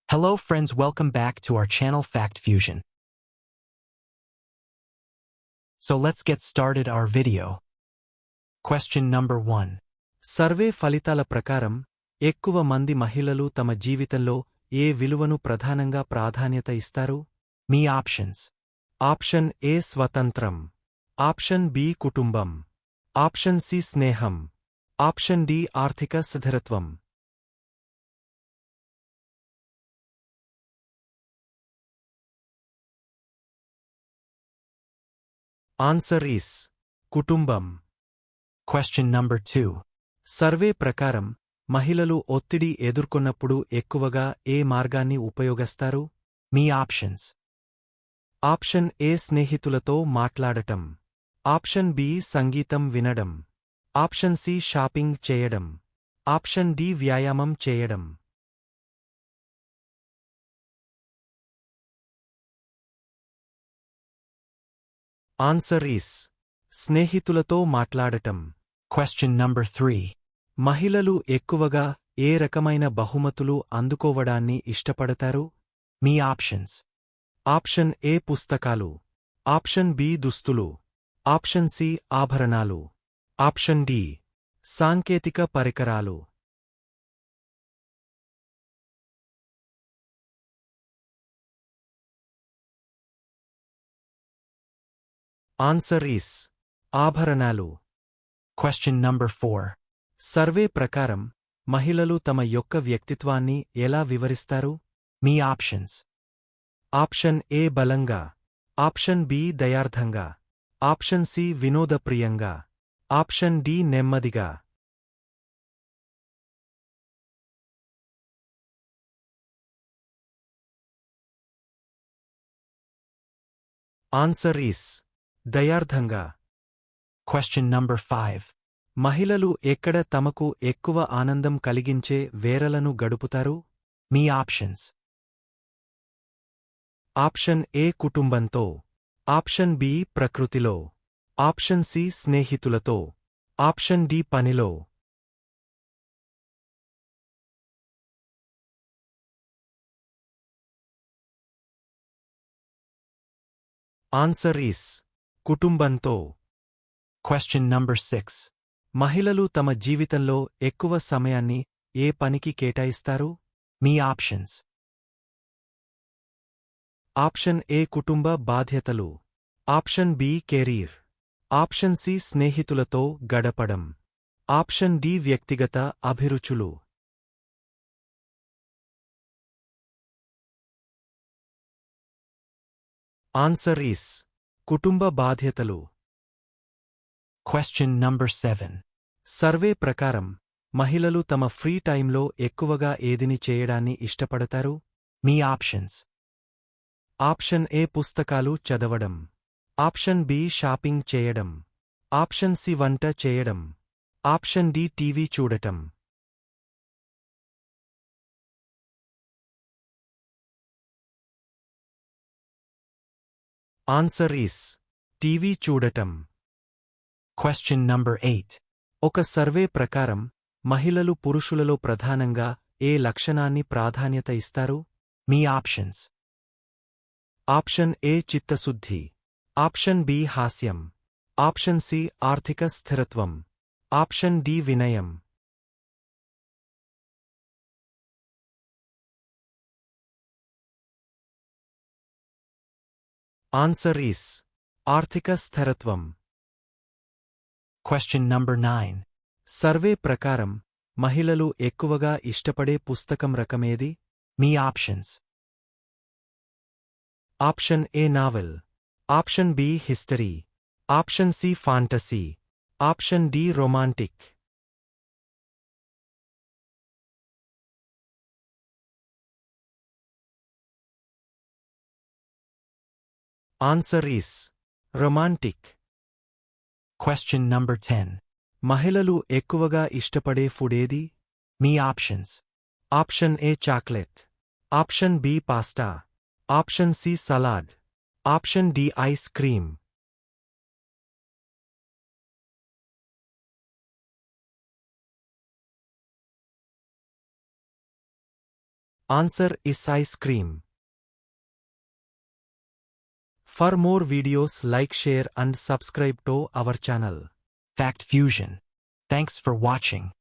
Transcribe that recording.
Hello friends, welcome back to our channel Fact Fusion. So let's get started our video. Question number 1. Survey ఫలితాల ప్రకారం ఎక్కువ మంది మహిళలు తమ జీవితంలో ఏ విలువను ప్రధానంగా ప్రాధాన్యత ఇస్తారు? మీ options. ఆప్షన్ ఏ స్వతంత్రం, ఆప్షన్ బి కుటుంబం, ఆప్షన్ సి స్నేహం, ఆప్షన్ డి ఆర్థిక స్థిరత్వం. ఆన్సర్ ఈస్ కుటుంబం. Question number 2. సర్వే ప్రకారం మహిళలు ఒత్తిడి ఎదుర్కొన్నప్పుడు ఎక్కువగా ఏ మార్గాన్ని ఉపయోగిస్తారు? మీ options. ఆప్షన్ ఏ స్నేహితులతో మాట్లాడటం, ఆప్షన్ బి సంగీతం వినడం, ఆప్షన్ సి షాపింగ్ చేయడం, ఆప్షన్ డి వ్యాయామం చేయడం. ఆన్సర్ ఈస్ స్నేహితులతో మాట్లాడటం. Question number 3. మహిళలు ఎక్కువగా ఏ రకమైన బహుమతులు అందుకోవడాన్ని ఇష్టపడతారు? మీ options. ఆప్షన్ ఏ పుస్తకాలు, ఆప్షన్ బి దుస్తులు, ఆప్షన్ సి ఆభరణాలు, ఆప్షన్ డి సాంకేతిక పరికరాలు. ఆన్సర్ ఈస్ ఆభరణాలు. Question number 4. సర్వే ప్రకారం మహిళలు తమ యొక్క వ్యక్తిత్వాన్ని ఎలా వివరిస్తారు? మీ options. ఆప్షన్ ఏ బలంగా, ఆప్షన్ బి దయార్థంగా, ఆప్షన్ సి వినోదప్రియంగా, ఆప్షన్ డి నెమ్మదిగా. ఆన్సర్ ఈస్ దయార్థంగా. Question number 5. మహిళలు ఎక్కడ తమకు ఎక్కువ ఆనందం కలిగించే వేరలను గడుపుతారు? మీ options. ఆప్షన్ ఏ కుటుంబంతో, ఆప్షన్ బి ప్రకృతిలో, ఆప్షన్ సి స్నేహితులతో, ఆప్షన్ డి పనిలో. ఆన్సర్ ఈస్ కుటుంబంతో. Question number 6. మహిళలు తమ జీవితంలో ఎక్కువ సమయాన్ని ఏ పనికి కేటాయిస్తారు? మీ options. ఆప్షన్ ఏ కుటుంబ బాధ్యతలు, option B career, option C స్నేహితులతో గడపడం, ఆప్షన్ డి వ్యక్తిగత అభిరుచులు. ఆన్సర్ ఈస్ కుటుంబ బాధ్యతలు. Question number 7. సర్వే ప్రకారం మహిళలు తమ ఫ్రీ టైంలో ఎక్కువగా ఏదిని చేయడాన్ని ఇష్టపడతారు? మీ options. ఆప్షన్ ఏ పుస్తకాలు చదవడం, ఆప్షన్ బి షాపింగ్ చేయడం, ఆప్షన్ సి వంట చేయడం, ఆప్షన్ డి టీవీ చూడటం. ఆన్సర్ ఈస్ టీవీ చూడటం. Question number 8. ఒక సర్వే ప్రకారం మహిళలు పురుషులలో ప్రధానంగా ఏ లక్షణాన్ని ప్రాధాన్యత ఇస్తారు? మీ options. ఆప్షన్ ఏ చిత్తశుద్ధి, ఆప్షన్ బి హాస్యం, ఆప్షన్ సి ఆర్థిక స్థిరత్వం, ఆప్షన్ డి వినయం. ఆన్సర్ ఈస్ ఆర్థిక స్థిరత్వం. Question number 9. సర్వే ప్రకారం మహిళలు ఎక్కువగా ఇష్టపడే పుస్తకం రకమేది? మీ options. Option A novel, option B history, option C fantasy, option D romantic. Answer is romantic. Question number 10. మహిళలు ఎక్కువగా ఇష్టపడే ఫుడ్ ఏది? మీ options. Option A chocolate, option B pasta, option C salad, option D ice cream. Answer is ice cream. For more videos, like, share and subscribe to our channel. Fact Fusion. Thanks for watching.